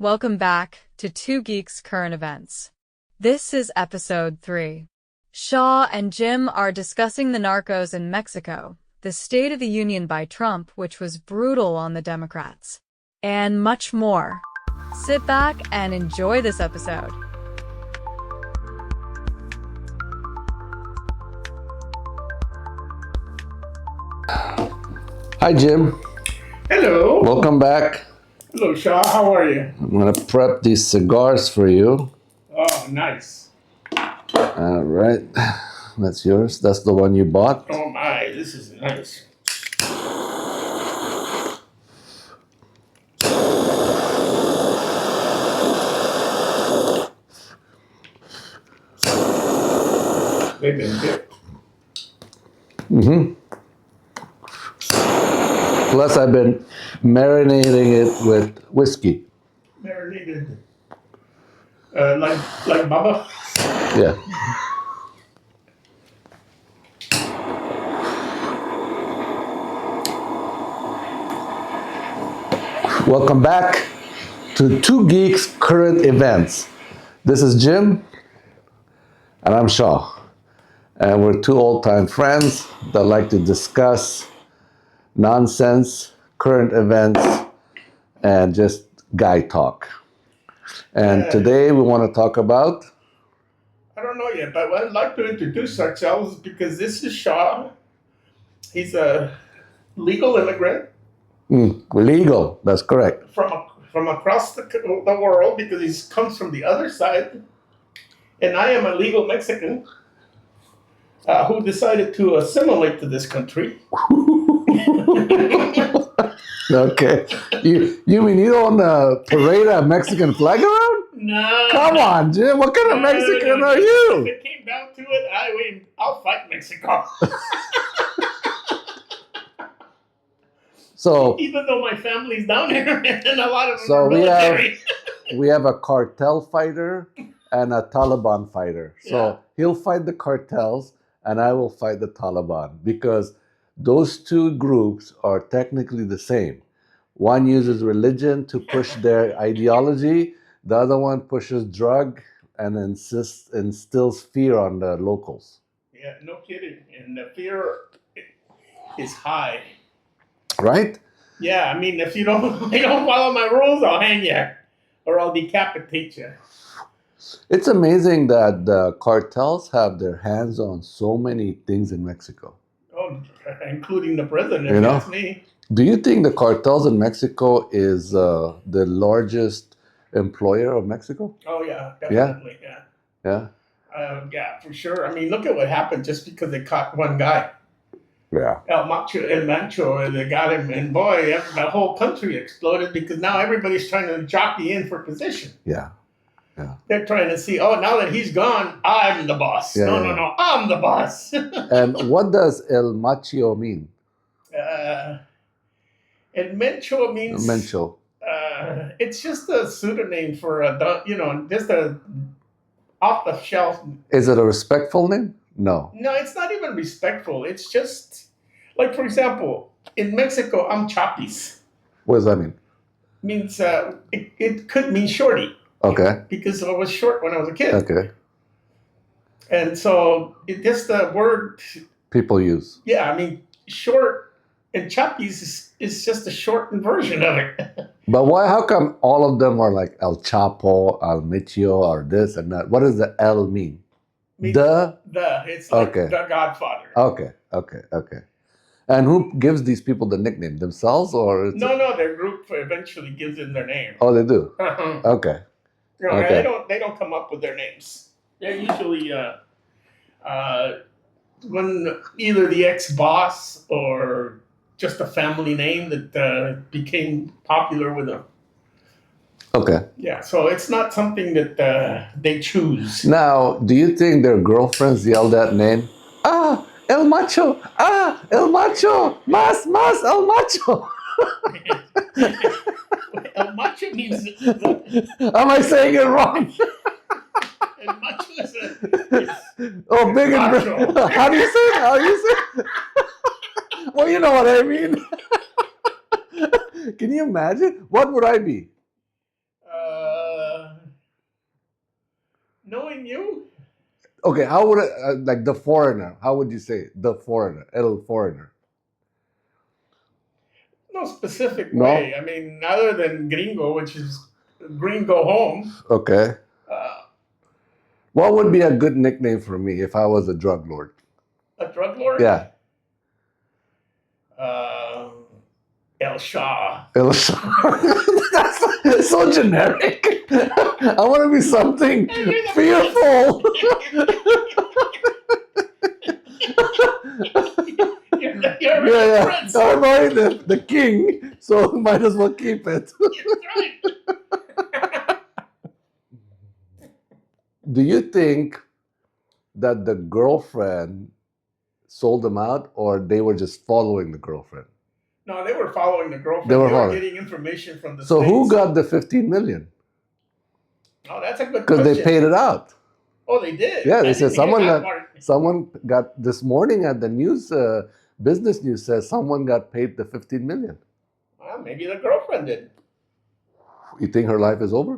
Welcome back to Two Geeks Current Events. This is episode 3. Shaw and Jim are discussing the narcos in Mexico, the State of the Union by Trump, which was brutal on the Democrats, and much more. Sit back and enjoy this episode. Hi, Jim. Hello. Welcome back. Hello, Shaw. How are you? I'm going to prep these cigars for you. Oh, nice. All right. That's yours. That's the one you bought. Oh, my. This is nice. They've been dipped. Plus, I've been marinating it with whiskey. Marinated. Like Bubba? Yeah. Welcome back to Two Geeks Current Events. This is Jim, and I'm Shaw. And we're two old-time friends that like to discuss nonsense, current events, and just guy talk. And today we want to talk about... I don't know yet, but I'd like to introduce ourselves because this is Shaw. He's a legal immigrant. Legal, that's correct. From across the world because he comes from the other side. And I am a legal Mexican who decided to assimilate to this country. Okay. You mean you don't parade a Mexican flag around? No. Come on, Jim. What kind of Mexican are you? If it came down to it, I'll fight Mexico. So even though my family's down here and a lot of them So are military. we have a cartel fighter and a Taliban fighter. So Yeah. he'll fight the cartels and I will fight the Taliban because those two groups are technically the same. One uses religion to push their ideology. The other one pushes drug and instills fear on the locals. Yeah, no kidding. And the fear is high. Right? Yeah, I mean, if you don't follow my rules, I'll hang you or I'll decapitate you. It's amazing that the cartels have their hands on so many things in Mexico. Oh, including the president, You know? that's me. Do you think the cartels in Mexico is the largest employer of Mexico? Oh, yeah, definitely, Yeah? yeah, for sure. I mean, look at what happened just because they caught one guy. Yeah. El Mancho, they got him, and boy, the whole country exploded because now everybody's trying to jockey in for position. Yeah. They're trying to see, oh, now that he's gone, I'm the boss. Yeah, No, yeah. I'm the boss. And what does El Macho mean? And Mencho means... Mencho. it's just a pseudonym for just a off-the-shelf... Is it a respectful name? No. No, it's not even respectful. It's just, like, for example, in Mexico, I'm Chapis. What does that mean? Means, it could mean shorty. Okay. Because I was short when I was a kid. Okay. And so, it just the word... People use. Yeah, I mean, short and Chapis is just a shortened version of it. But why? How come all of them are like El Chapo, El Michio, or this and that? What does the El mean? It's like Okay. the Godfather. Okay. And who gives these people the nickname? Themselves or? No, their group eventually gives them their name. Oh, they do? Uh-huh. Okay. No, Okay. they don't come up with their names. They're usually when either the ex-boss or just a family name that became popular with them. Okay. Yeah, so it's not something that they choose. Now, do you think their girlfriends yell that name? Ah, El Macho! Ah, El Macho! Mas, El Macho! El Macho means... Am I saying it wrong? El Macho is Oh, big and Macho. How do you say it? How do you say it? Well, you know what I mean. Can you imagine? What would I be? Knowing you, Okay, how would it, like the foreigner? How would you say the foreigner? El foreigner. no specific No? way. I mean, other than gringo, which is green go home. Okay. Uh, What would be a good nickname for me if I was a drug lord? a drug lord. Yeah. El Shah. El That's so generic. I want to be something fearful. You're Yeah. prince. I'm already the king, so might as well keep it. That's right. Do you think that the girlfriend sold them out, or they were just following the girlfriend? No, they were following the girlfriend. They They were were following. getting information from the So States. who got the 15 million? Oh, that's a good Because question. they paid it out. Oh, they did? Yeah, I they said didn't hear that part. someone got this morning at the news, business news says someone got paid the 15 million. Well, maybe the girlfriend did. You think her life is over?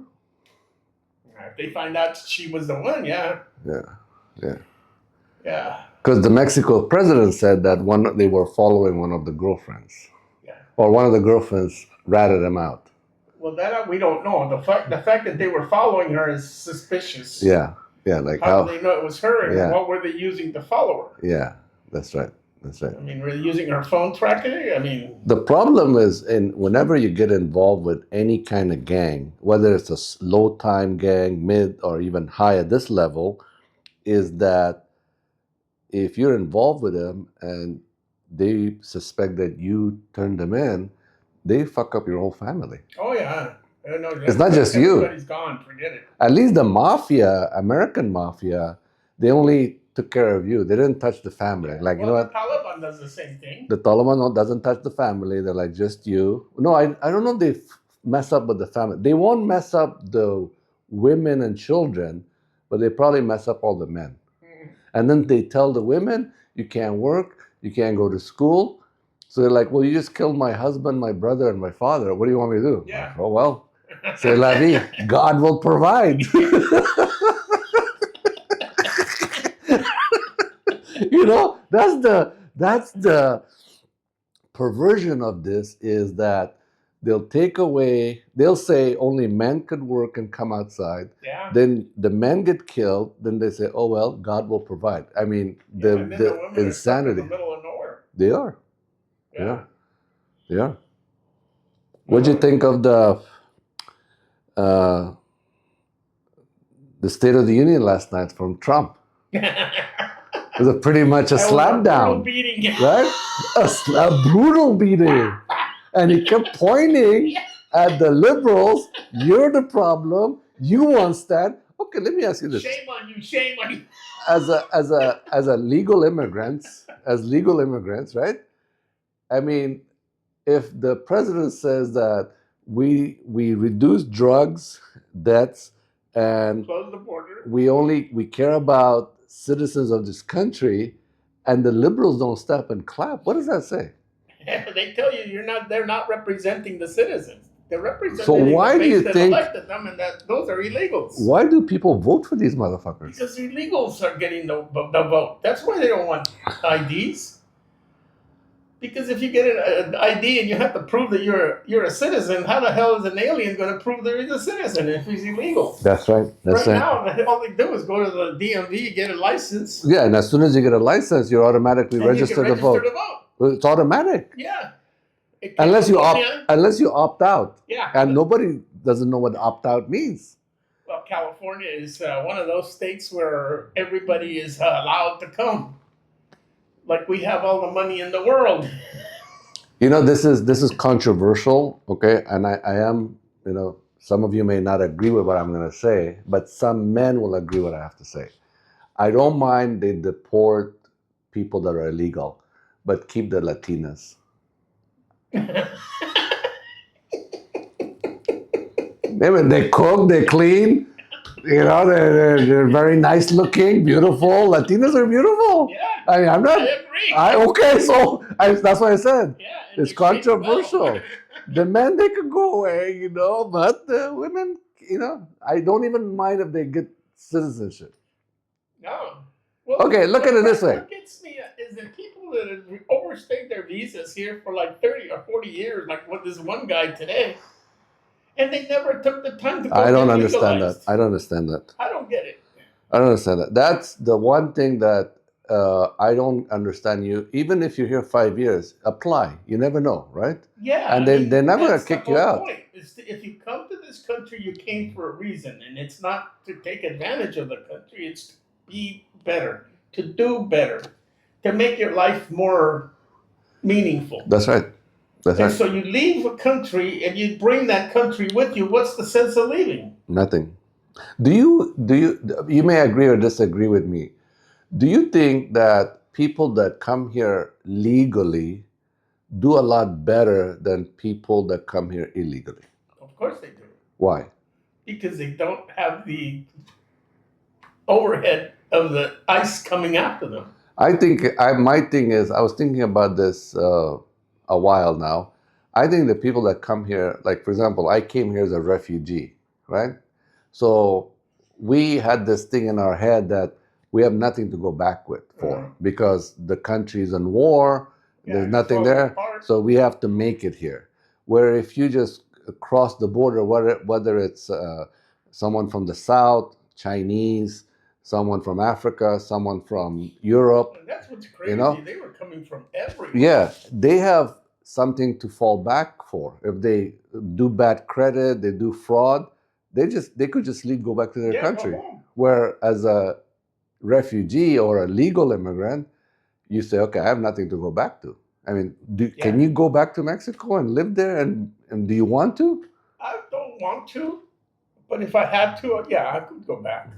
If they find out she was the one, yeah. Yeah. Yeah. Because the Mexico president said that they were following one of the girlfriends. Yeah. Or one of the girlfriends ratted them out. Well, that we don't know. The fact that they were following her is suspicious. Yeah, like How do they know it was her, and Yeah. what were they using to follow her? Yeah, that's right. I mean, were they using her phone tracking? I mean, The problem is, whenever you get involved with any kind of gang, whether it's a low time gang, mid, or even high at this level, is that if you're involved with them and they suspect that you turned them in, they fuck up your whole family. oh yeah. No, It's not just you. Everybody's gone. Forget it. At least the mafia, American mafia, they only took care of you. They didn't touch the family. Like, you know what? The Taliban does the same thing. The Taliban doesn't touch the family. They're like, just you. No, I don't know if they mess up with the family. They won't mess up the women and children, but they probably mess up all the men. And then they tell the women, you can't work, you can't go to school. So they're like, well, you just killed my husband, my brother, and my father. What do you want me to do? Yeah. Like, oh, well, c'est la vie. God will provide. You know, that's the perversion of this, is that they'll say only men could work and come outside. Yeah. Then the men get killed. Then they say, oh, well, God will provide. I mean, and then the women insanity. are stuck in the middle of nowhere. They are. Yeah. What'd you think of the State of the Union last night from Trump? It was pretty much a slap down, beating. right? A brutal beating. And he kept pointing at the liberals. You're the problem. You want that. Okay, let me ask you this. Shame on you. Shame on you. As legal immigrants, right? I mean, if the president says that we reduce drugs, deaths, and Close the border. we care about citizens of this country, and the liberals don't step and clap, what does that say? They tell you they're not representing the citizens. They're representing So why the do you base that think- elected them, and that those are illegals. Why do people vote for these motherfuckers? Because the illegals are getting the vote. That's why they don't want IDs. Because if you get an ID and you have to prove that you're a citizen, how the hell is an alien going to prove that he's a citizen if he's illegal? That's right. Right now, all they do is go to the DMV, get a license, Yeah, and as soon as you get a license, you're automatically and you registered can to vote. register to vote. It's automatic. Yeah. Unless you California- opt out. Yeah. And nobody doesn't know what opt out means. Well, California is one of those states where everybody is allowed to come. Like we have all the money in the world. You know, this is controversial, okay? And I am, some of you may not agree with what I'm going to say, but some men will agree with what I have to say. I don't mind they deport people that are illegal, but keep the Latinas. They cook, they clean, they're very nice looking, beautiful. Latinas are beautiful. Yeah. I mean, I'm not. I agree. Okay, so that's what I said. Yeah, and It's they treat them controversial. well. The men, they could go away, but the women, I don't even mind if they get citizenship. No. Well, Okay, look at it this way. What gets me is that people that have overstayed their visas here for like 30 or 40 years, like what this one guy today, and they never took the time to go I don't get understand that. legalized. I don't understand that. I don't get it. I don't understand that. That's the one thing that I don't understand. You, even if you're here 5 years, apply. You never know, right? Yeah, And they're never gonna that's the kick you whole out. point. If you come to this country, you came for a reason, and it's not to take advantage of the country. It's to be better, to do better, to make your life more meaningful. That's right. That's And right. so you leave a country and you bring that country with you. What's the sense of leaving? Nothing. You may agree or disagree with me. Do you think that people that come here legally do a lot better than people that come here illegally? Of course they do. Why? Because they don't have the overhead of the ICE coming after them. My thing is, I was thinking about this a while now. I think the people that come here, like for example, I came here as a refugee, right? So we had this thing in our head that we have nothing to go back with for because the country's in war, there's nothing there, so we have to make it here. Where if you just cross the border, whether it's someone from the South, Chinese, someone from Africa, someone from Europe. And that's what's crazy. You know? They were coming from everywhere. Yeah, they have something to fall back for. If they do bad credit, they do fraud, they could just leave, go back to their country. Go home. Where as a refugee or a legal immigrant, you say, okay, I have nothing to go back to. I mean, can you go back to Mexico and live there? And do you want to? I don't want to, but if I had to, yeah, I could go back.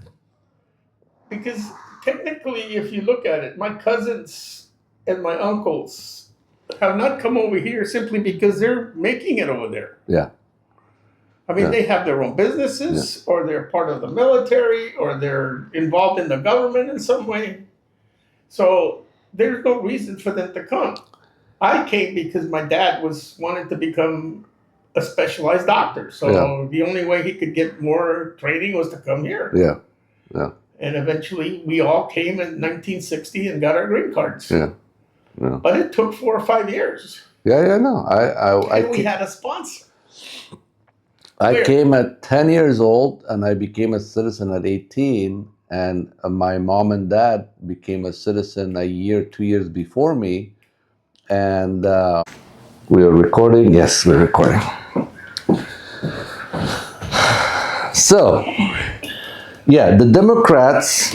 Because technically, if you look at it, my cousins and my uncles have not come over here simply because they're making it over there. Yeah. I mean, they have their own businesses, or they're part of the military, or they're involved in the government in some way. So there's no reason for them to come. I came because my dad wanted to become a specialized doctor. So the only way he could get more training was to come here. Yeah. Yeah. And eventually we all came in 1960 and got our green cards. Yeah. Yeah. But it took 4 or 5 years. Yeah, no. We had a sponsor. I came at 10 years old and I became a citizen at 18. And my mom and dad became a citizen a year, 2 years before me. And we are recording? Yes, we're recording. So, yeah, the Democrats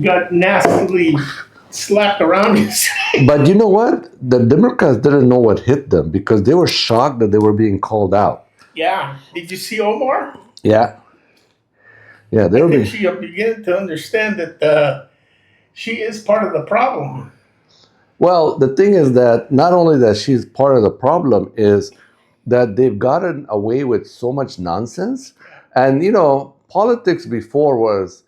got nastily slapped around. But you know what? The Democrats didn't know what hit them because they were shocked that they were being called out. Yeah. Did you see Omar? Yeah. Yeah, they were. She began to understand that she is part of the problem. Well, the thing is that not only that she's part of the problem is that they've gotten away with so much nonsense. And, you know, politics before was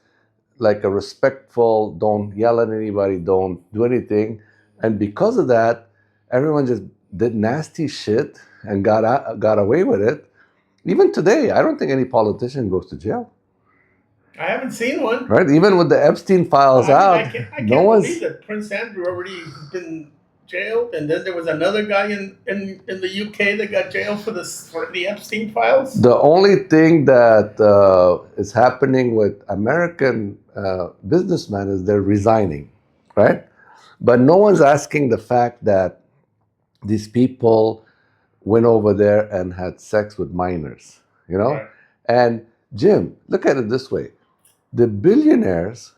like a respectful, don't yell at anybody, don't do anything. And because of that, everyone just did nasty shit and got away with it. Even today, I don't think any politician goes to jail. I haven't seen one. Right? Even with the Epstein files out, I can't believe that Prince Andrew already been jailed, and then there was another guy in the UK that got jailed for the Epstein files. The only thing that is happening with American businessmen is they're resigning, right? But no one's asking the fact that these people went over there and had sex with minors, you know? Right. And Jim, look at it this way. The billionaires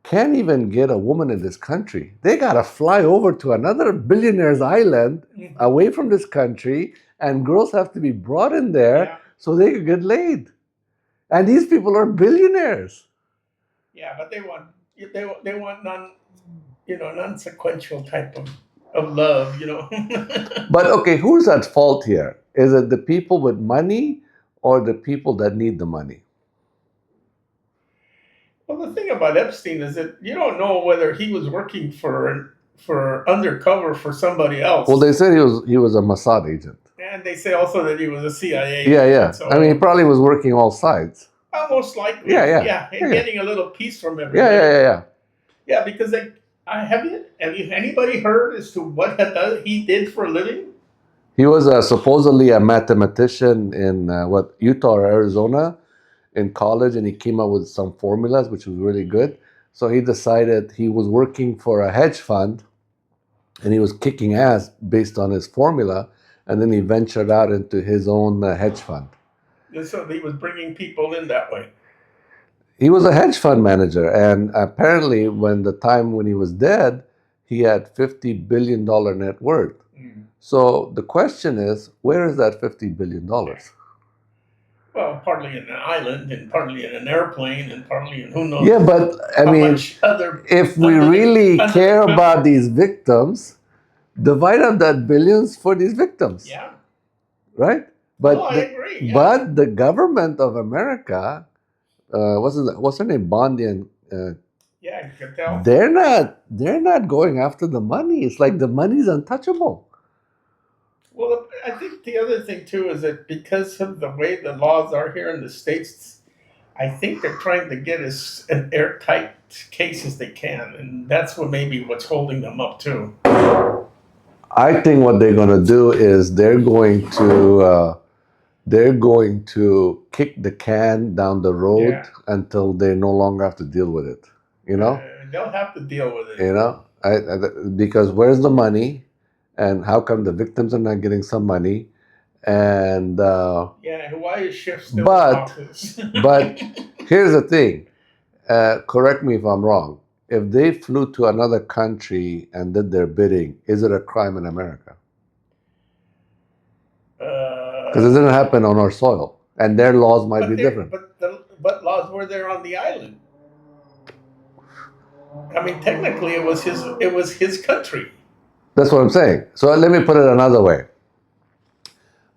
can't even get a woman in this country. They got to fly over to another billionaire's island away from this country, and girls have to be brought in there so they can get laid. And these people are billionaires. Yeah, but they want non-sequential type of love, you know. But okay, who's at fault here? Is it the people with money or the people that need the money? Well, the thing about Epstein is that you don't know whether he was working for undercover for somebody else. Well, they said he was a Mossad agent. And they say also that he was a CIA Yeah. agent. So, I mean, he probably was working all sides. Almost likely. Yeah. And getting a little piece from Yeah, everybody. yeah. Yeah, because have you anybody heard as to what he did for a living? He was supposedly a mathematician in Utah or Arizona in college, and he came up with some formulas, which was really good. So he decided he was working for a hedge fund, and he was kicking ass based on his formula, and then he ventured out into his own hedge fund. And so he was bringing people in that way. He was a hedge fund manager, and apparently when he was dead, he had $50 billion net worth. So the question is, where is that $50 billion? Well, partly in an island, and partly in an airplane, and partly in who knows. Yeah, but I mean, if we really care about these victims, divide up that billions for these victims. Yeah. Right? But I agree. Yeah. But the government of America, what's her name, Bondi and yeah, you can tell. They're not going after the money. It's like the money's untouchable. Well, I think the other thing too is that because of the way the laws are here in the States, I think they're trying to get as an airtight case as they can, and that's what's holding them up too. I think what they're going to do is they're going to kick the can down the road until they no longer have to deal with it. You know, they'll have to deal with it. You know, because where's the money, and how come the victims are not getting some money? And why is Schiff still in office? But here's the thing. Correct me if I'm wrong. If they flew to another country and did their bidding, is it a crime in America? Because it didn't happen on our soil, and their laws might be different. But laws were there on the island. I mean, technically, it was his country. That's what I'm saying. So let me put it another way.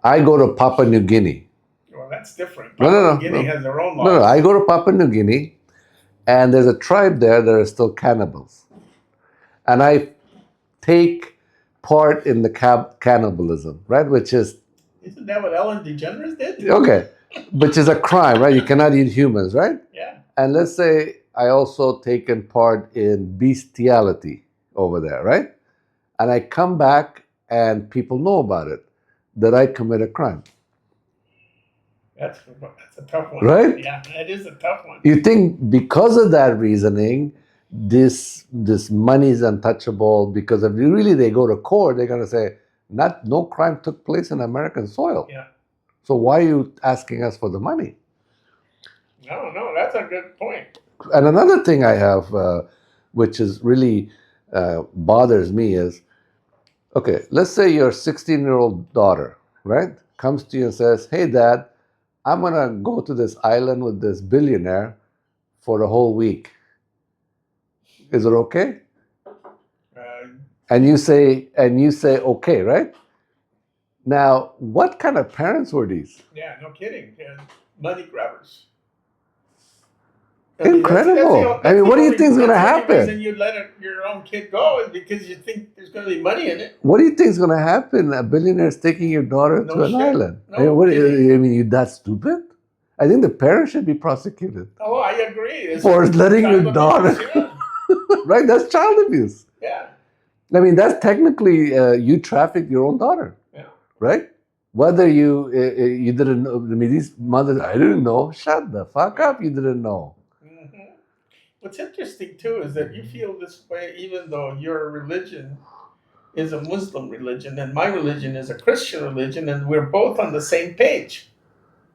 I go to Papua New Guinea. Well, that's different. Papua New Guinea has their own laws. No, I go to Papua New Guinea, and there's a tribe there that are still cannibals. And I take part in the cannibalism, right? Isn't that what Ellen DeGeneres did? Okay. Which is a crime, right? You cannot eat humans, right? Yeah. And let's say I also taken part in bestiality over there, right? And I come back and people know about it, that I commit a crime. That's a tough one. Right? Yeah, that is a tough one. You think because of that reasoning, this money is untouchable, because if they go to court, they're going to say, no crime took place in American soil. Yeah. So why are you asking us for the money? No, that's a good point. And another thing I have, which is really bothers me is, okay, let's say your 16-year-old daughter, right, comes to you and says, hey, Dad, I'm going to go to this island with this billionaire for a whole week. Is it okay? And you say, okay, right? Now, what kind of parents were these? Yeah, no kidding. Money grabbers. Incredible. What do you think is going to happen? The reason you let your own kid go is because you think there's going to be money in it. What do you think is going to happen? A billionaire is taking your daughter to an island. You that stupid? I think the parents should be prosecuted. Oh, I agree. For letting your daughter... Right? That's child abuse. Yeah. I mean, that's technically you trafficked your own daughter. Yeah. Right? Whether you didn't know. I mean, these mothers, I didn't know. Shut the fuck up. You didn't know. Mm-hmm. What's interesting, too, is that you feel this way even though your religion is a Muslim religion and my religion is a Christian religion, and we're both on the same page.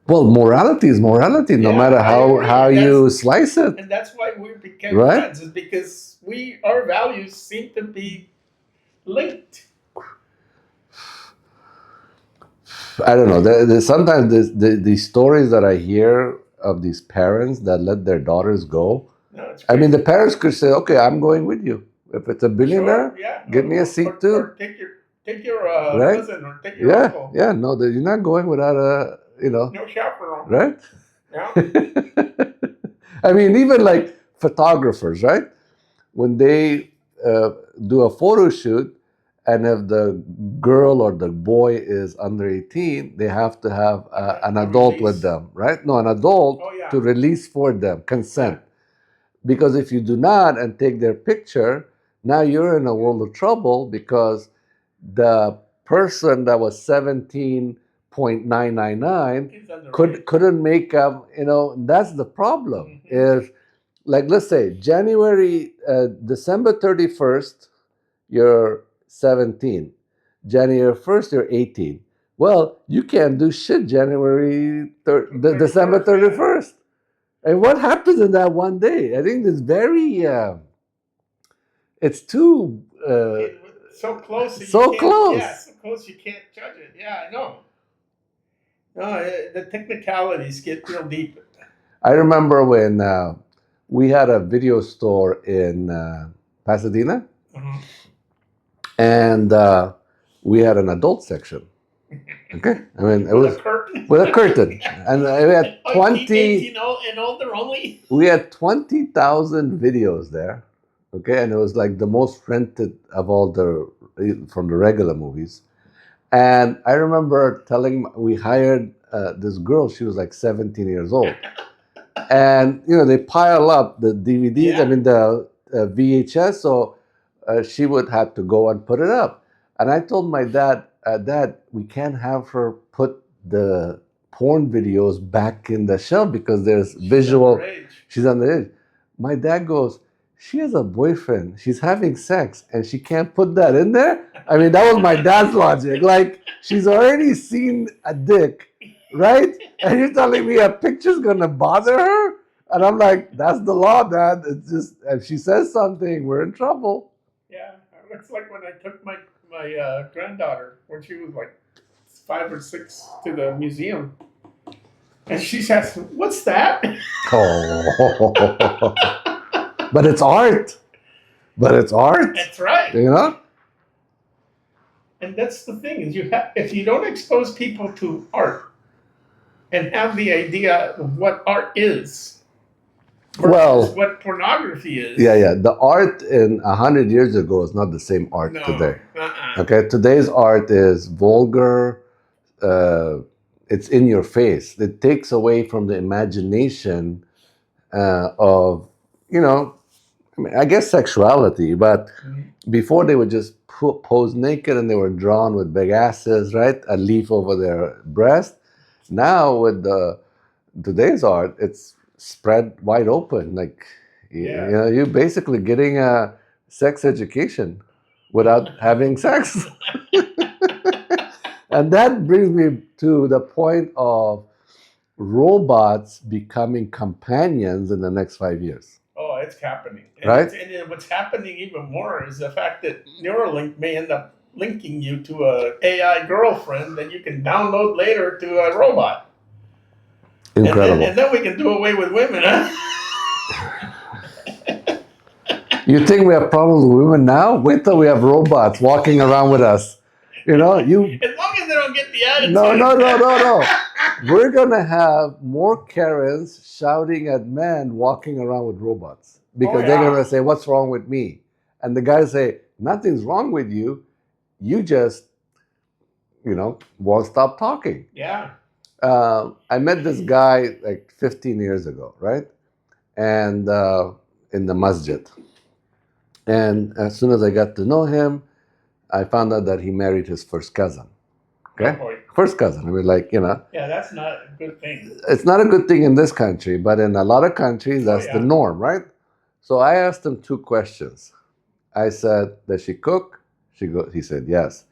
Well, morality is morality, no matter how you slice it. And that's why we became friends, is because our values seem to be linked. I don't know. Sometimes the stories that I hear of these parents that let their daughters go. No, I mean, the parents could say, "Okay, I'm going with you. If it's a billionaire, get me a seat too." Or take your cousin or take your uncle. Yeah. No, you're not going without a no chaperone. Right? Yeah. I mean, even like photographers, right? When they do a photo shoot, and if the girl or the boy is under 18, they have to have an adult with them, right? No, an adult to release for them consent. Because if you do not and take their picture, now you're in a world of trouble because the person that was 17.999 He's underage. couldn't make that's the problem. Is like, let's say December 31st, you're 17. January 1st, you're 18. Well, you can't do shit December 31st. And what happens in that one day? I think it's very, it's too... so close. that so you can't- close. Yeah, so close you can't judge it. Yeah, I know. No, the technicalities get real deep. I remember when we had a video store in Pasadena, Mhm. and we had an adult section. Okay, I mean it With was a curtain. with a curtain, and we had 20. 18 and older only. We had 20,000 videos there. Okay, and it was like the most rented of all from the regular movies. And I remember we hired this girl. She was like 17 years old, and they pile up the DVDs. Yeah. I mean the VHS. So she would have to go and put it up. And I told my dad, Dad, we can't have her put the porn videos back in the shelf because there's visual. Underage. She's underage. My dad goes, she has a boyfriend. She's having sex, and she can't put that in there. I mean, that was my dad's logic. Like, she's already seen a dick, right? And you're telling me a picture's gonna bother her? And I'm like, that's the law, Dad. It's just, if she says something, we're in trouble. Yeah, it's like when I took my granddaughter when she was like 5 or 6 to the museum, and she says, "What's that?" Oh, but it's art. But it's art. That's right. And that's the thing is if you don't expose people to art and have the idea of what art is. Well, what pornography is. Yeah. The art in 100 years ago is not the same art today. Uh-uh. Okay, today's art is vulgar. It's in your face. It takes away from the imagination of, I guess sexuality. But before they would just pose naked and they were drawn with big asses, right? A leaf over their breast. Now with today's art, it's spread wide open. Like, you're basically getting a sex education without having sex. And that brings me to the point of robots becoming companions in the next 5 years. Oh, it's happening. Right? And what's happening even more is the fact that Neuralink may end up linking you to a AI girlfriend that you can download later to a robot. Incredible. And then we can do away with women, huh? You think we have problems with women now? Wait till we have robots walking around with us. As long as they don't get the attitude. No. We're going to have more Karens shouting at men walking around with robots. Because they're going to say, what's wrong with me? And the guys say, nothing's wrong with you. You just, won't stop talking. Yeah. I met this guy like 15 years ago, right? And in the masjid. And as soon as I got to know him, I found out that he married his first cousin. Okay? Oh, boy. First cousin. I mean, Yeah, that's not a good thing. It's not a good thing in this country, but in a lot of countries, that's the norm, right? So I asked him 2 questions. I said, does she cook? He said, yes.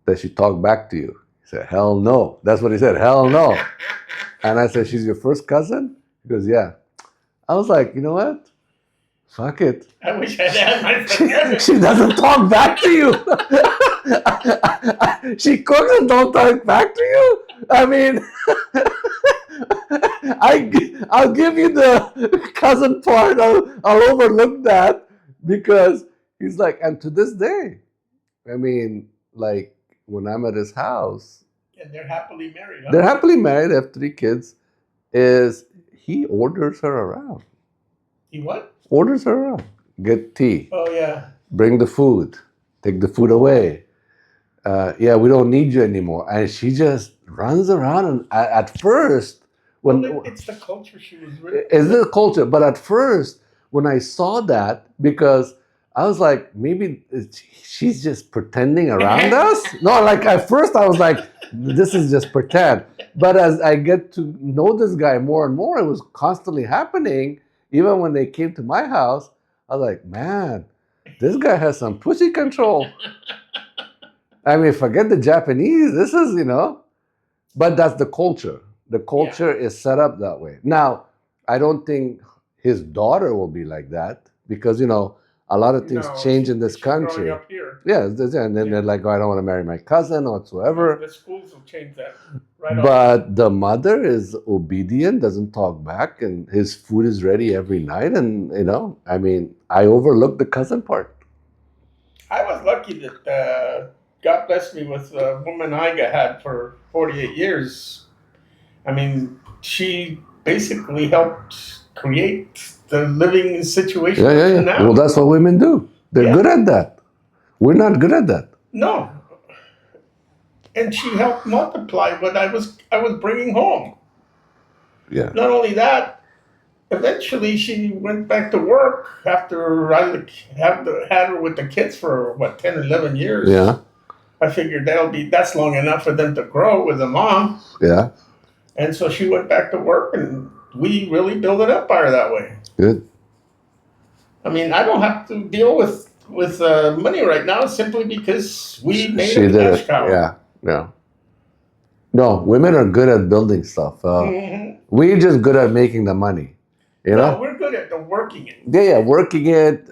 Does she talk back to you? He said, hell no. That's what he said, hell no. And I said, she's your first cousin? He goes, yeah. I was like, you know what? Fuck it. I wish I'd had my first cousin. She doesn't talk back to you. She cooks and don't talk back to you? I mean, I'll give you the cousin part. I'll overlook that because he's like, and to this day, I mean, like when I'm at his house. And they're happily married. Huh? They're happily married, have 3 kids. He orders her around. He what? Orders her around. Get tea. Oh, yeah. Bring the food. Take the food away. We don't need you anymore. And she just runs around. And at first, It's the culture she was really. Is the culture? But at first, when I saw that, because I was like, maybe she's just pretending around us. No, like at first I was like, this is just pretend. But as I get to know this guy more and more, it was constantly happening. Even when they came to my house, I was like, man, this guy has some pussy control. I mean, forget the Japanese. This is, but that's the culture. The culture is set up that way. Now, I don't think his daughter will be like that because, a lot of things change in this country. Growing up here. Yeah, and then they're like, oh, I don't want to marry my cousin or whatsoever. The schools will change that. Right But the mother is obedient, doesn't talk back, and his food is ready every night. And, I mean, I overlooked the cousin part. I was lucky that God blessed me with a woman I had for 48 years. I mean, she basically helped create the living situation now. Well, that's what women do. They're good at that. We're not good at that. No. And she helped multiply what I was bringing home. Yeah. Not only that, eventually she went back to work after I had her with the kids for 10, 11 years. Yeah. I figured that's long enough for them to grow with a mom. Yeah. And so she went back to work, and we really built an empire that way. Good. I mean, I don't have to deal with money right now simply because we made a cash cow. Yeah. No, women are good at building stuff. We're just good at making the money. No, we're good at working it. Yeah, working it,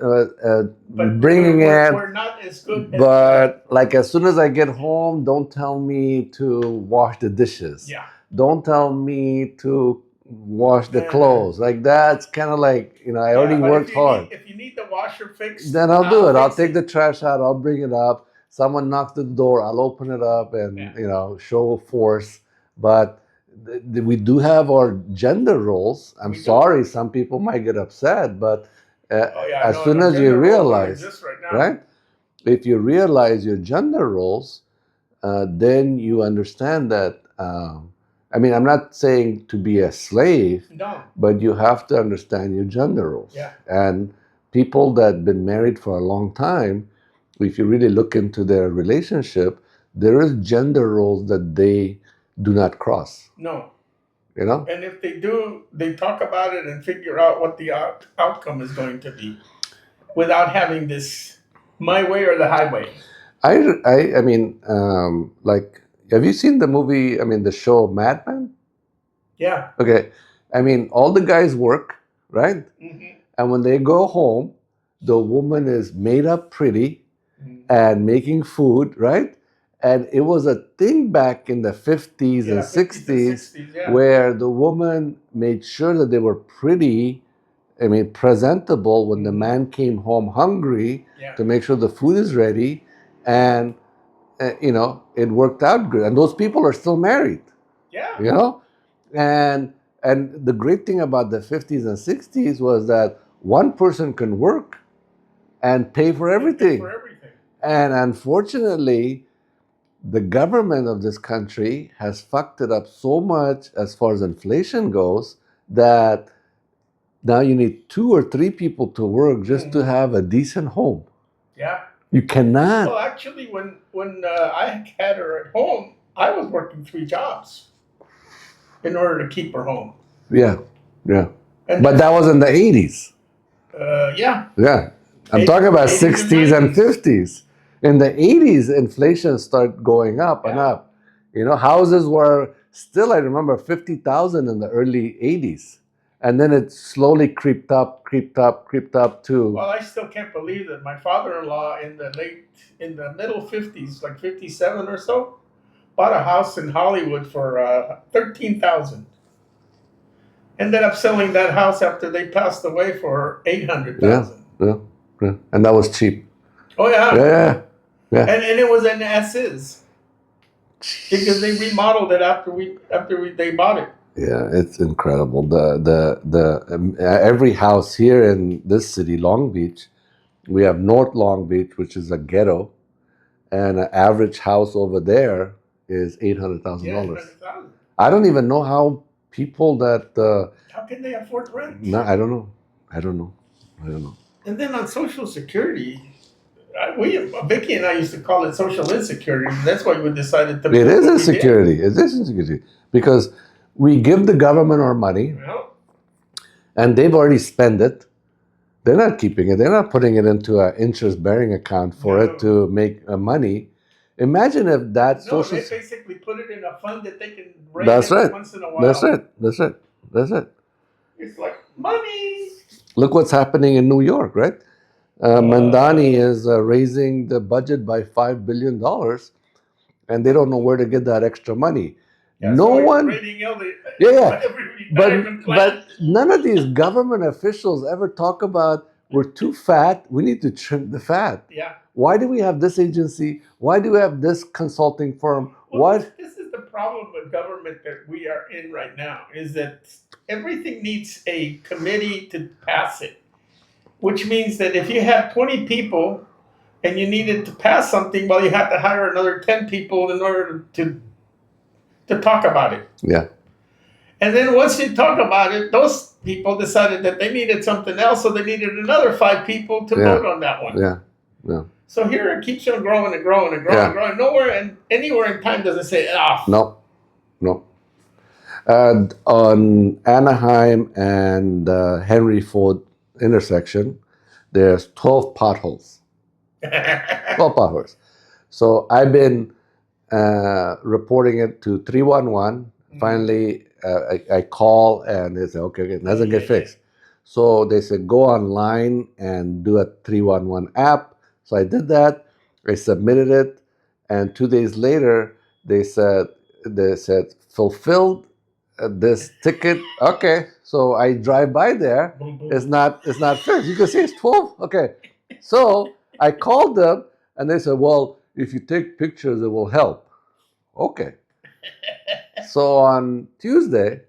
bringing it. We're not as good. But like as soon as I get home, don't tell me to wash the dishes. Yeah. Don't tell me to wash the clothes. Like that's kind of like, I already worked hard. If you need the washer fixed, then I'll do it. I'll take the trash out. I'll bring it up. Someone knocks the door. I'll open it up and, show force. But we do have our gender roles. I'm sorry, some people might get upset, but as soon as you realize, right? If you realize your gender roles, then you understand that. I'm not saying to be a slave, but you have to understand your gender roles. Yeah. And people that have been married for a long time, if you really look into their relationship, there is gender roles that they do not cross. No. And if they do, they talk about it and figure out what the outcome is going to be without having this my way or the highway. I mean, have you seen the movie, the show Mad Men? Yeah. Okay. All the guys work, right? Mm-hmm. And when they go home, the woman is made up pretty and making food, right? And it was a thing back in the 50s and 60s where the woman made sure that they were pretty, presentable when the man came home hungry to make sure the food is ready. And, it worked out good. And those people are still married. Yeah. And the great thing about the 50s and 60s was that one person can work and pay for everything. And unfortunately, the government of this country has fucked it up so much as far as inflation goes that now you need 2 or 3 people to work just to have a decent home. Yeah. You cannot. Well, actually, when I had her at home, I was working 3 jobs in order to keep her home. Yeah. But that was in the 80s. Yeah. I'm talking about 60s and 50s. In the 80s, inflation started going up and up. Houses were still, I remember, 50,000 in the early 80s. And then it slowly creeped up to... Well, I still can't believe that my father-in-law in the middle 50s, like 57 or so, bought a house in Hollywood for $13,000. Ended up selling that house after they passed away for $800,000. Yeah. And that was cheap. Oh, yeah. Yeah. And it was an as-is. Because they remodeled it after they bought it. Yeah, it's incredible. Every house here in this city, Long Beach, we have North Long Beach, which is a ghetto, and an average house over there is $800,000. Yeah, $800,000. I don't even know how people that How can they afford rent? no, I don't know. I don't know. And then on Social Security, Vicky and I used to call it social insecurity. That's why we decided to. It do is what we insecurity. It is insecurity because we give the government our money, did. Well, and they've already spent it. They're not keeping it. They're not putting it into an interest-bearing account for No. it to make money. Imagine if that no, social. they basically put it in a fund that they can raise That's right. once in a while. That's right. That's right. That's it. It's like money. Look what's happening in New York, right? Mandani is raising the budget by $5 billion, and they don't know where to get that extra money. Yeah, No so one. raiding all the, Yeah, every but retirement plan. none of these government officials ever talk about we're too fat. We need to trim the fat. Yeah. Why do we have this agency? Why do we have this consulting firm? Well, What? this is the problem with government that we are in right now, is that everything needs a committee to pass it, which means that if you have 20 people and you needed to pass something, well, you have to hire another 10 people in order to talk about it. Yeah. And then once you talk about it, those people decided that they needed something else, so they needed another 5 people to Yeah. vote on that one. Yeah. Yeah. So here it keeps on growing and growing and growing Yeah. and growing. Nowhere and anywhere in time does it say off. No. No. On Anaheim and Henry Ford intersection, there's 12 potholes. 12 potholes. So I've been reporting it to 311. Finally, I call and they say, okay, it doesn't get fixed. So they said, go online and do a 311 app. So I did that. I submitted it. And 2 days later, they said, fulfilled this ticket. Okay. So I drive by there. Boom, boom. It's not fixed. You can see it's 12. Okay. So I called them and they said, well, if you take pictures, it will help. Okay. So on Tuesday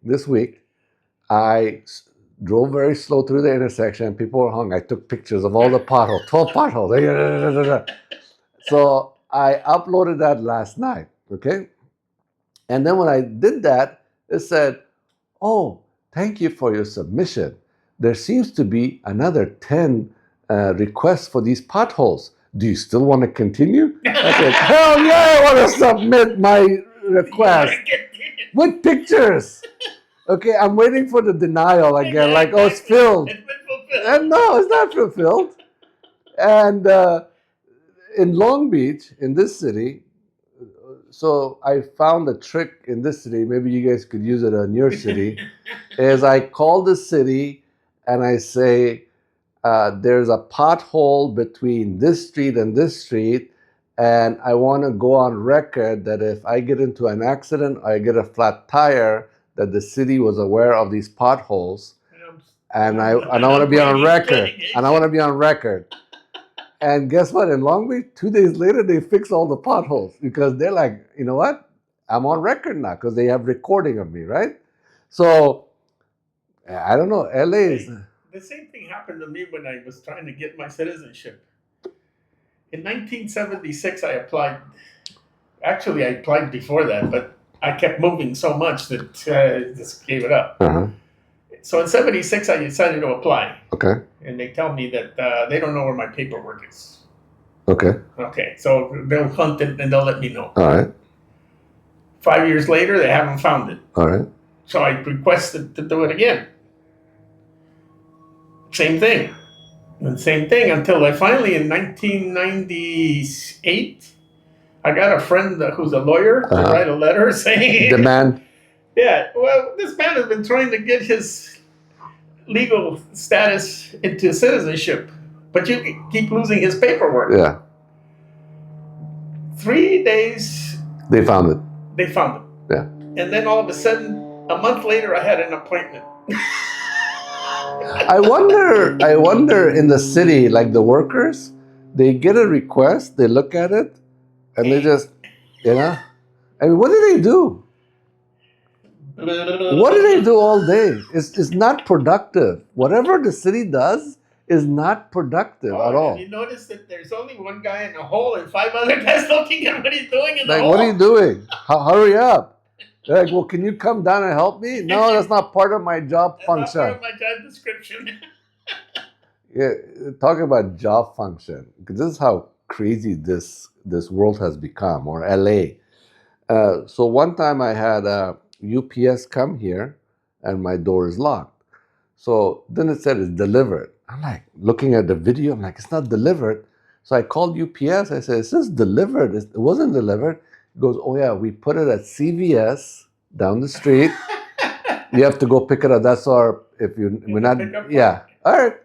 this week, I drove very slow through the intersection. People were hung. I took pictures of all the potholes, 12 potholes. So I uploaded that last night. Okay. And then when I did that, it said, oh, thank you for your submission. There seems to be another 10 requests for these potholes. Do you still want to continue? I said, hell yeah, I want to submit my request with pictures. Okay, I'm waiting for the denial again, like, oh, it's filled. It's been fulfilled. And no, it's not fulfilled. And in Long Beach, in this city, so I found a trick in this city, maybe you guys could use it in your city, is I call the city and I say, there's a pothole between this street and this street, and I want to go on record that if I get into an accident or I get a flat tire, that the city was aware of these potholes, and I want to be on record, And guess what? In Long Beach, 2 days later, they fix all the potholes because they're like, you know what? I'm on record now because they have recording of me, right? So I don't know. LA is. The same thing happened to me when I was trying to get my citizenship. In 1976, I applied. Actually, I applied before that, but I kept moving so much that I just gave it up. Uh-huh. So in 76, I decided to apply. Okay. And they tell me that they don't know where my paperwork is. Okay. Okay, so they'll hunt it and they'll let me know. All right. 5 years later, they haven't found it. All right. So I requested to do it again. Same thing. And same thing until I finally, in 1998, I got a friend who's a lawyer to write a letter saying... The man. Yeah, well, this man has been trying to get his legal status into citizenship, but you keep losing his paperwork. Yeah. 3 days... They found it. They found it. Yeah. And then all of a sudden, a month later, I had an appointment. I wonder in the city, like the workers, they get a request, they look at it, and they just, I mean, what do they do? What do they do all day? It's not productive. Whatever the city does is not productive at all. You notice that there's only one guy in the hole and 5 other guys looking at what he's doing in the Like, hole. what are you doing? Hurry up. They're like, well, can you come down and help me? No, that's not part of my job function. That's not part of my job description. Yeah, talking about job function, because this is how crazy this world has become, or LA. So one time I had a UPS come here, and my door is locked. So then it said it's delivered. I'm like looking at the video. I'm like, it's not delivered. So I called UPS. I said, it says delivered. It wasn't delivered. He goes, oh yeah, we put it at CVS down the street. You have to go pick it up. That's our, if you, we're not, yeah. All right.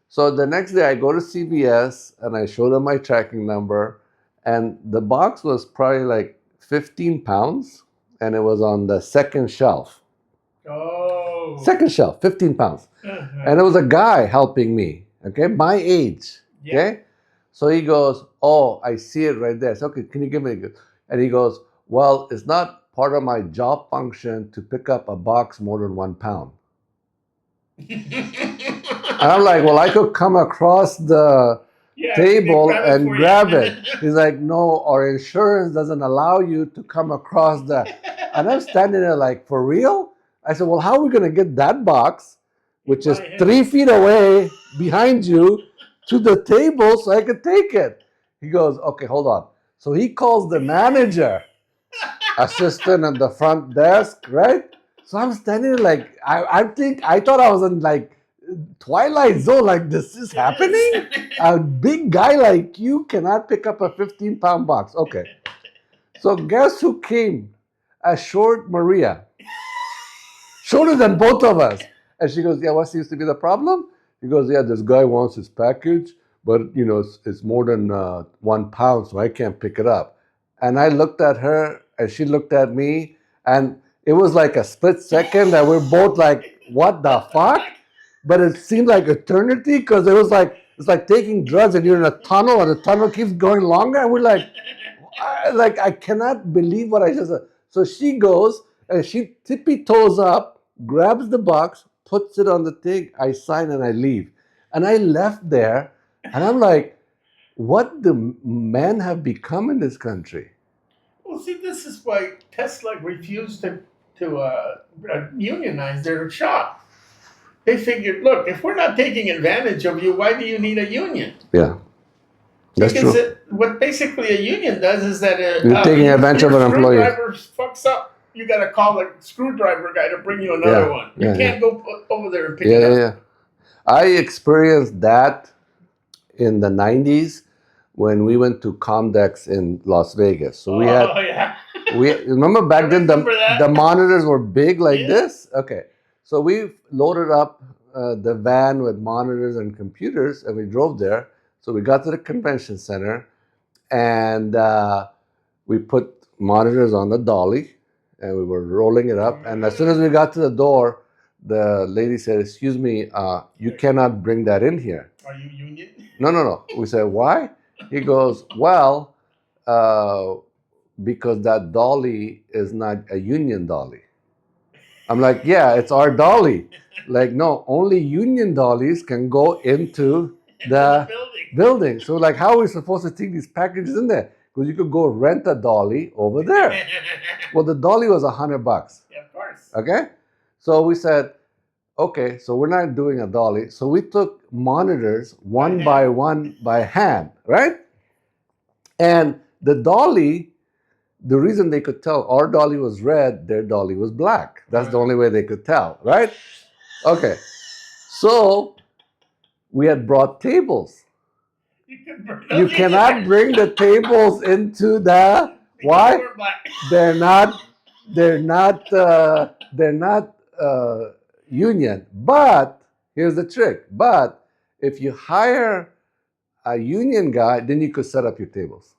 So the next day I go to CVS and I show them my tracking number, and the box was probably like 15 pounds, and it was on the second shelf. Oh. Second shelf, 15 pounds. And it was a guy helping me, okay, my age, okay? So he goes, oh, I see it right there. I said, okay, can you give me a... And he goes, well, it's not part of my job function to pick up a box more than 1 pound. And I'm like, well, I could come across the table and grab it. He's like, no, our insurance doesn't allow you to come across that. And I'm standing there like, for real? I said, well, how are we going to get that box, which is 3 feet away behind you, to the table so I could take it? He goes, okay, hold on. So he calls the manager, assistant at the front desk, right? So I'm standing there like, I thought I was in like Twilight Zone, like this is happening? A big guy like you cannot pick up a 15-pound box. Okay. So guess who came? A short Maria. Shorter than both of us. And she goes, yeah, what seems to be the problem? He goes, yeah, this guy wants his package, but you know, it's more than 1 pound, so I can't pick it up. And I looked at her and she looked at me, and it was like a split second that we're both like, what the fuck? But it seemed like eternity, because it was like, it's like taking drugs and you're in a tunnel and the tunnel keeps going longer. And we're like, I cannot believe what I just said. So she goes and she tippy toes up, grabs the box, puts it on the thing. I sign and I leave. And I left there and I'm like, what do men have become in this country? Well, see, this is why Tesla refused to unionize their shop. They figured, look, if we're not taking advantage of you, why do you need a union? Yeah, that's because true. What basically a union does is that you're taking advantage of an employee. Screwdriver fucks up, you got to call the screwdriver guy to bring you another one. You can't go over there and pick it up. Yeah. I experienced that in the 90s when we went to Comdex in Las Vegas. So we had, we remember back then the monitors were big like this. Okay, so we loaded up the van with monitors and computers, and we drove there. So we got to the convention center, and we put monitors on the dolly, and we were rolling it up. And as soon as we got to the door, the lady said, excuse me, you cannot bring that in here. Are you union? No. We said, why? He goes, well, because that dolly is not a union dolly. I'm like, yeah, it's our dolly. Like, no, only union dollies can go into the building. So like, how are we supposed to take these packages in there? Because you could go rent a dolly over there. Well, the dolly was $100. Yeah, of course. Okay? So we said, okay, so we're not doing a dolly. So we took monitors one by one by hand, right? And the dolly, the reason they could tell our dolly was red, their dolly was black. That's the only way they could tell, right? Okay. So we had brought tables. You cannot bring the tables into the, why? They're not union. But here's the trick. But if you hire a union guy, then you could set up your tables.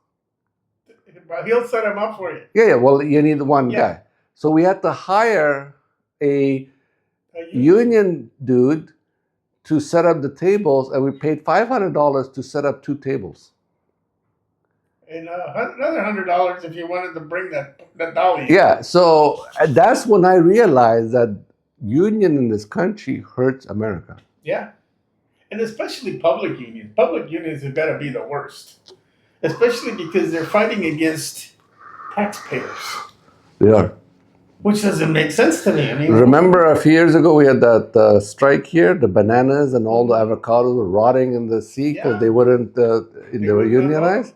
But he'll set them up for you. Yeah. Well, you need one guy. So we had to hire a union dude to set up the tables, and we paid $500 to set up 2 tables. And another $100 if you wanted to bring that dolly. Yeah, so that's when I realized that union in this country hurts America. Yeah, and especially public unions. Public unions have got to be the worst, especially because they're fighting against taxpayers. They are. which doesn't make sense to me. I mean, Remember a few years ago we had that strike here. The bananas and all the avocados were rotting in the sea because Yeah. they wouldn't. They were wouldn't unload unionized.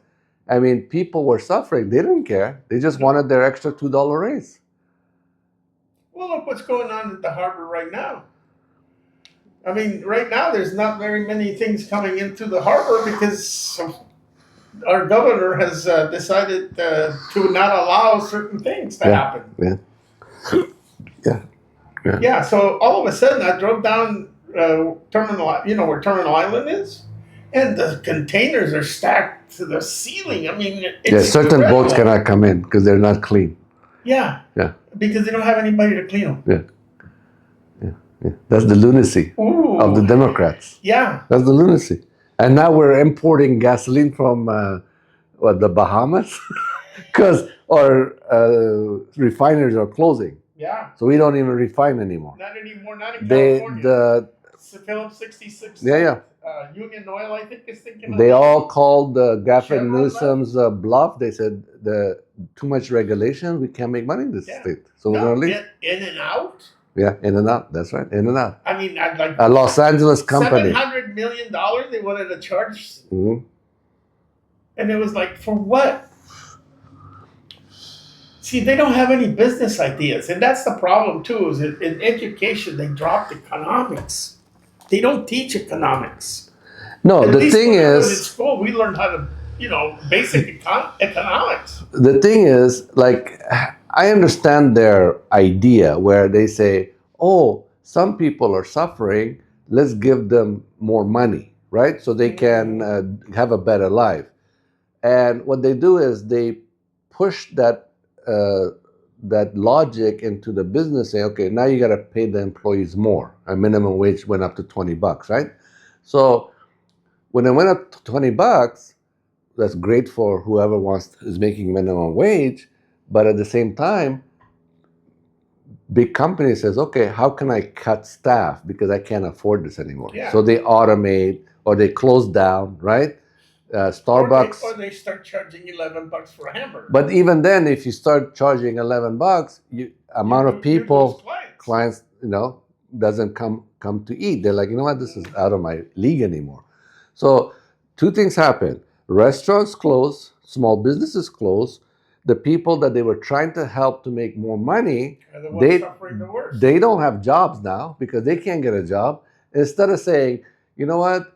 I mean, people were suffering. They didn't care. They just wanted their extra $2 raise. well, look what's going on at the harbor right now. I mean, right now there's not very many things coming into the harbor because our governor has decided to not allow certain things to happen. Yeah. Yeah. Yeah. Yeah, so all of a sudden I drove down Terminal, where Terminal Island is, and the containers are stacked to the ceiling. I mean, it's Certain incredible. boats cannot come in because they're not clean. Yeah. Yeah. Because they don't have anybody to clean them. Yeah. That's the lunacy Ooh. of the Democrats. Yeah. That's the lunacy. And now we're importing gasoline from the Bahamas because our refineries are closing. Yeah. So we don't even refine anymore. Not anymore. Not in California. Phillips 66. Yeah. Union Oil, I think, is thinking of They it. all called Gavin Chevron Newsom's bluff. They said too much regulation. We can't make money in this state. So we're going to leave. In and out. Yeah, in and out. That's right. In and out. I mean, I'd like A Los Angeles company. $700 million they wanted to charge. Mhm. And it was like, for what? See, they don't have any business ideas. And that's the problem, too, is that in education, they dropped economics. They don't teach economics. No, At the least thing when I was in is, school, we learned how to, basic economics. the thing is, like, I understand their idea where they say, oh, some people are suffering, let's give them more money, right? So they can have a better life. And what they do is they push that logic into the business, say, okay, now you got to pay the employees more. Our minimum wage went up to $20, right? So when it went up to $20, that's great for whoever is making minimum wage. But at the same time, big company says, okay, how can I cut staff because I can't afford this anymore? Yeah. So they automate or they close down, right? Starbucks. Or they start charging $11 for a hamburger. But even then, if you start charging $11, amount of people, clients, doesn't come to eat. They're like, you know what, this is out of my league anymore. So two things happen. Restaurants close, small businesses close. The people that they were trying to help to make more money, they don't have jobs now because they can't get a job. Instead of saying, you know what,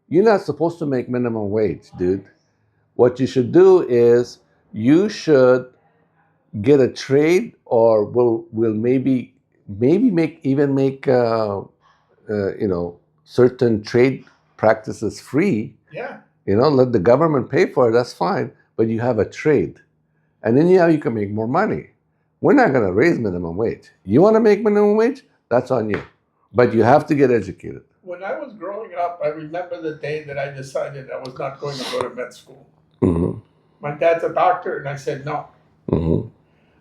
you're not supposed to make minimum wage, dude. What you should do is you should get a trade, or we'll maybe make certain trade practices free. Yeah. Let the government pay for it. That's fine, but you have a trade, and then you can make more money. We're not going to raise minimum wage. You want to make minimum wage? That's on you, but you have to get educated. When I was growing up, I remember the day that I decided I was not going to go to med school. Mm-hmm. My dad's a doctor, and I said, no. Mm-hmm.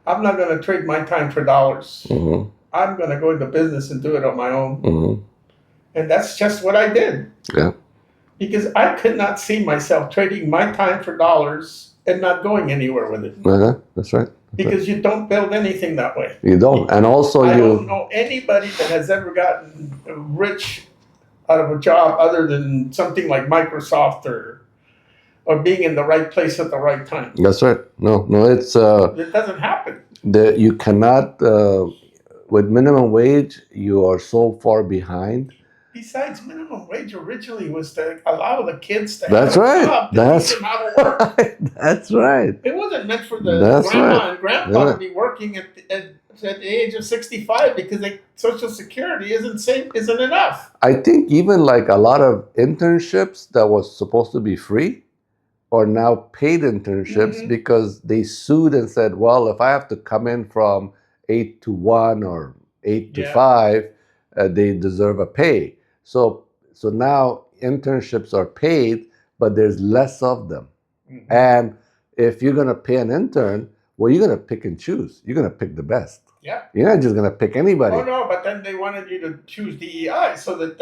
I'm not going to trade my time for dollars. Mm-hmm. I'm going to go into business and do it on my own. Mm-hmm. And that's just what I did. Yeah. Because I could not see myself trading my time for dollars and not going anywhere with it. Uh-huh. That's right. Because you don't build anything that way. You don't. And also I don't know anybody that has ever gotten rich out of a job other than something like Microsoft or being in the right place at the right time. That's right. No, it's it doesn't happen. You cannot with minimum wage. You are so far behind. Besides, minimum wage originally was to allow the kids to That's have right. a job to That's teach them how to work. right. That's right. It wasn't meant for the That's grandma right. and grandpa Yeah. to be working at the age of 65 because Social Security isn't enough. I think even like a lot of internships that was supposed to be free are now paid internships Mhm. because they sued and said, well, if I have to come in from 8 to 1 or 8 to Yeah. 5, they deserve a pay. So now internships are paid, but there's less of them. Mhm. And if you're going to pay an intern, well, you're going to pick and choose. You're going to pick the best. Yeah. You're not just going to pick anybody. Oh no, but then they wanted you to choose DEI so that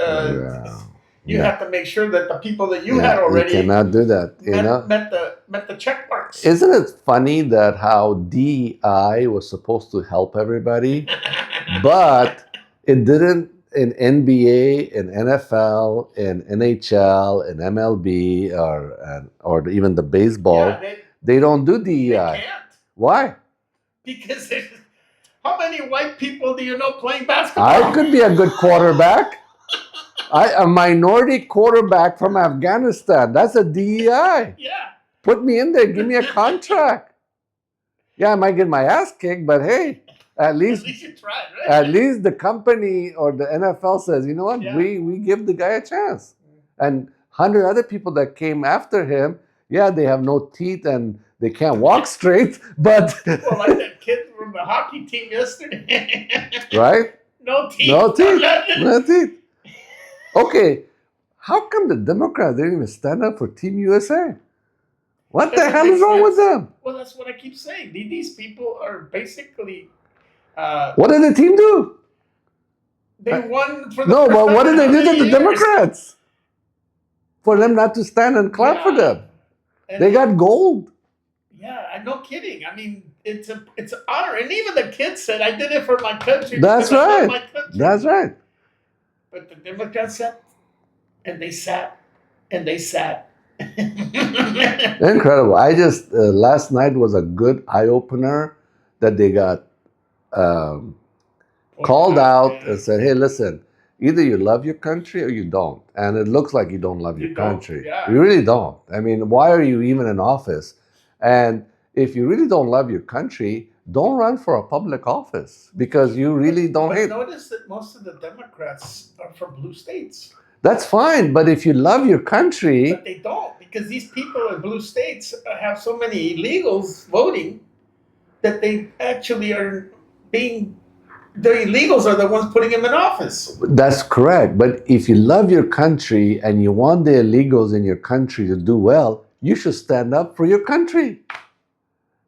You Yeah. have to make sure that the people that you Yeah, had already you cannot do that. met the check marks. Isn't it funny that how DEI was supposed to help everybody, but it didn't in NBA, in NFL, in NHL, in MLB, or even the baseball? Yeah, They don't do they DEI. can't. Why? Because how many white people do you know playing basketball? I could be a good quarterback. A minority quarterback from Afghanistan. That's a DEI. Yeah. Put me in there. Give me a contract. Yeah, I might get my ass kicked, but hey, at least you tried, right? at least the company or the NFL says, you know what, Yeah. we give the guy a chance. And 100 other people that came after him, yeah, they have no teeth and they can't walk straight, but Well, like that kid from the hockey team yesterday. right? No teeth. No teeth. nothing. No teeth. Okay, how come the Democrats didn't even stand up for Team USA? What the Doesn't hell make is wrong with sense. them? Well, that's what I keep saying. These people are basically What did the team do? they won for the No, first but time what did in they do 100 to the years. Democrats? For them not to stand and clap for Yeah. them. And They got gold. yeah, no kidding. I mean, it's an honor. And even the kids said, "I did it for my country." That's because I love right. my country. That's right. But the Democrats sat, and they sat, and they sat. Incredible. I just, last night was a good eye opener that they got called out and said, hey, listen, either you love your country or you don't. And it looks like you don't love your You don't, country. yeah. You really don't. I mean, why are you even in office? And if you really don't love your country, don't run for a public office because you really don't But hate. notice that most of the Democrats are from blue states. That's fine, but if you love your country, But they don't, because these people in blue states have so many illegals voting that they actually are being. The illegals are the ones putting them in office. that's correct. But if you love your country and you want the illegals in your country to do well, you should stand up for your country.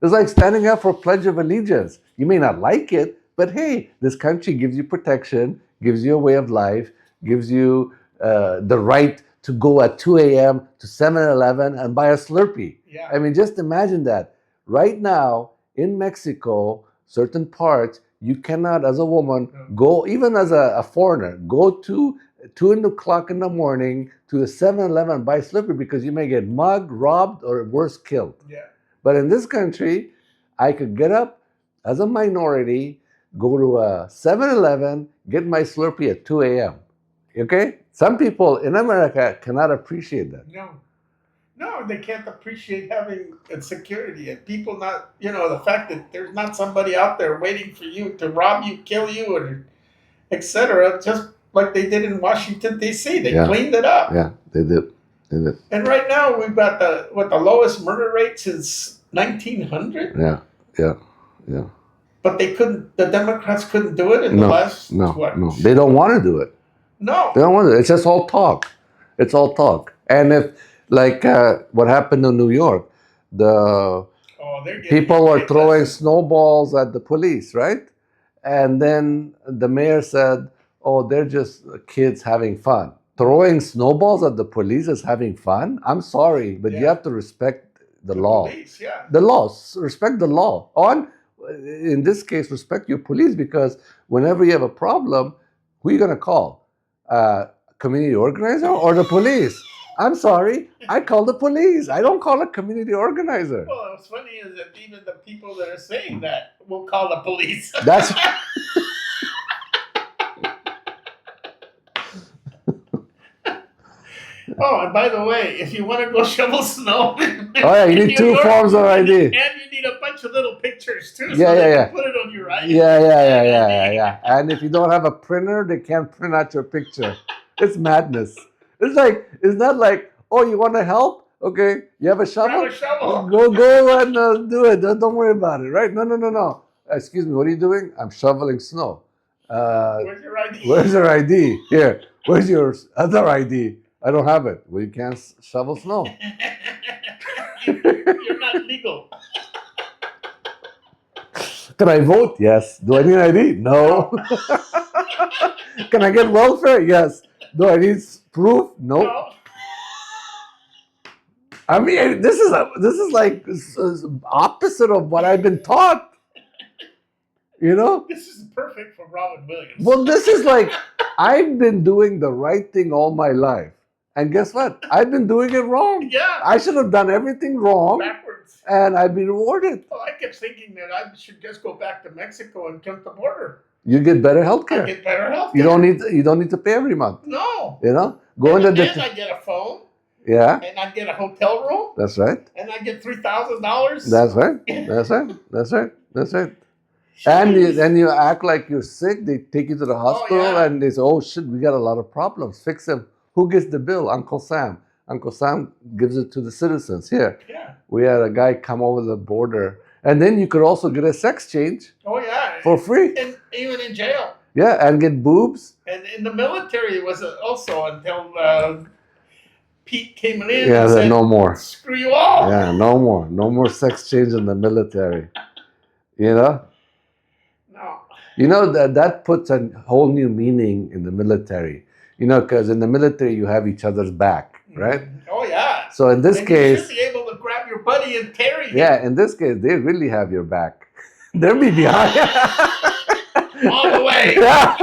It's like standing up for Pledge of Allegiance. You may not like it, but hey, this country gives you protection, gives you a way of life, gives you the right to go at 2 a.m. to 7-Eleven and buy a Slurpee. Yeah. I mean, just imagine that. Right now, in Mexico, certain parts, you cannot, as a woman, go, even as a foreigner, go to 2 o'clock in the morning to the 7-Eleven and buy Slurpee because you may get mugged, robbed, or worse, killed. Yeah. But in this country, I could get up as a minority, go to a 7-Eleven, get my Slurpee at 2 a.m. Okay? Some people in America cannot appreciate that. No, they can't appreciate having security and people not, the fact that there's not somebody out there waiting for you to rob you, kill you, or etc. Just like they did in Washington, D.C. They cleaned it up. Yeah, they did. And right now we've got the lowest murder rate since 1900. Yeah. But the Democrats couldn't do it in the last. No. They don't want to do it. No. They don't want to. It's just all talk. It's all talk. And if, like what happened in New York, people were throwing snowballs at the police, right? And then the mayor said, oh, they're just kids having fun. Throwing snowballs at the police is having fun? I'm sorry, but you have to respect the law. Police, yeah. The laws, respect the law. In this case, respect your police, because whenever you have a problem, who are you going to call? Community organizer or the police? I'm sorry, I call the police. I don't call a community organizer. Well, what's funny is that even the people that are saying that will call the police. That's Oh, and by the way, if you want to go shovel snow, you need 2 forms of ID. And you need a bunch of little pictures too, so Yeah. they can put it on your ID. Yeah. And if you don't have a printer, they can't print out your picture. It's madness. It's not like, oh, you want to help? Okay, you have a shovel? Grab a shovel. Go and do it. Don't worry about it, right? No. Excuse me, what are you doing? I'm shoveling snow. Where's your ID? Where's your ID? Here. Where's your other ID? I don't have it. Well, you can't shovel snow. You're not legal. Can I vote? Yes. Do I need ID? No. Can I get welfare? Yes. Do I need Proof? Nope. No. I mean, this is like opposite of what I've been taught. You know? This is perfect for Robin Williams. Well, this is like, I've been doing the right thing all my life. And guess what? I've been doing it wrong. Yeah. I should have done everything wrong. Backwards. And I've been rewarded. Well, I kept thinking that I should just go back to Mexico and jump the border. You get better health I care. get better health. You don't need to pay every month. No. You know? Go And into then I get a phone. Yeah. And I get a hotel room. That's right. And I get $3,000. That's right. That's right. That's right. That's right. And you act like you're sick. They take you to the hospital yeah. and they say, "Oh shit, we got a lot of problems. Fix them." Who gets the bill? Uncle Sam. Uncle Sam gives it to the citizens. Here, Yeah. we had a guy come over the border, and then you could also get a sex change Oh, yeah. for free. And even in jail. Yeah, and get boobs. And in the military, it was also until Pete came in Yeah, and said, no more. Screw you all. Yeah, no more. No more sex change in the military. You know? No. You know, that puts a whole new meaning in the military. You know, because in the military, you have each other's back, right? Oh, yeah. So in this and case... you should be able to grab your buddy and carry him. Yeah, in this case, they really have your back. They'll be behind. All the way. Yeah.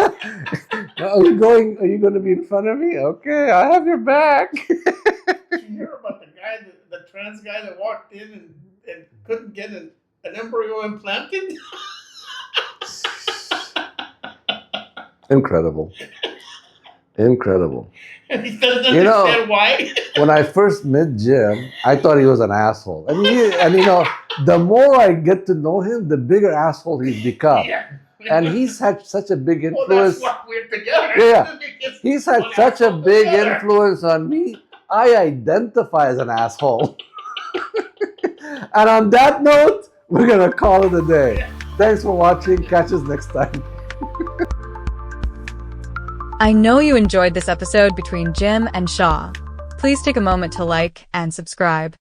Are you going to be in front of me? Okay, I have your back. Did you hear about the guy, the trans guy that walked in and couldn't get an embryo implanted? Incredible. Incredible. And he doesn't understand why. When I first met Jim, I thought he was an asshole. And you know, the more I get to know him, the bigger asshole he's become. Yeah. And he's had such a big influence. Well, that's why we're together. Yeah. He's had One such a asshole big together. influence on me. I identify as an asshole. And on that note, we're going to call it a day. Thanks for watching. Catch us next time. I know you enjoyed this episode between Jim and Shaw. Please take a moment to like and subscribe.